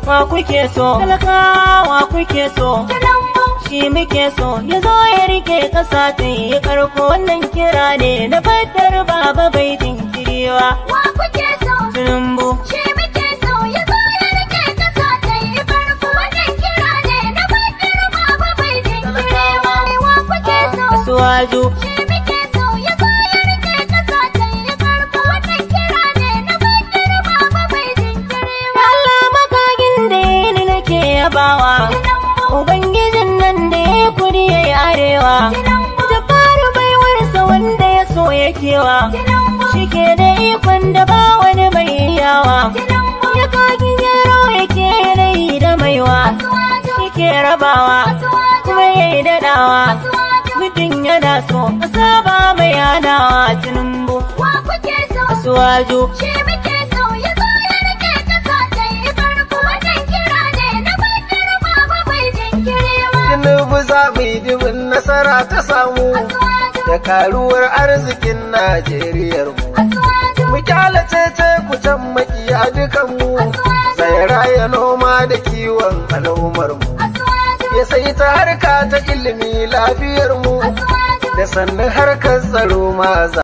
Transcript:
wa kuke so, talakawa kuke so, shi muke so, ya zo ya rike kasa ta yi karko. Wannan kira ne na fatar baba bai jinkiriwa. Wa kuke so, Tinubu, shi muke so, ya zo ya rike kasa ta yi farko. Wannan kira ne na fatar baba bai jinkirewa. Wa kuke so, Asuwaju, shi muke so, ya zo ya rike kasa ta yi farko. Wannan kira ne na fatar baba bai jinkirewa. Allah makagin da ni nake yabawa, Ubangijin nan da ya kudi ya yi arewa, da fara baiwarsa wanda ya so ya kewa, shi ke da ikon da ba wani mai yawa, ya kagi yaro yake yanayi da maiwa, shi ke rabawa, kuma ya yi daɗawa, mutum yana so, ƙasa ba mai hanawa. Tinubu, Wa kuke so, Asuwaju, shi muke so, ya zo ya rike kasa ta yi farko. Wannan kira ne na fatar baba bai jinkirewa. Tinubu za mu yi dubin nasara ta samu da karuwar arzikin Najeriyar mu. Mu kyale cece ku can makiya dukan mu, sai raya noma da kiwon al'ummar mu. Ya sai ta harka ta ilimi lafiyar mu, da sannan harkar tsaro ma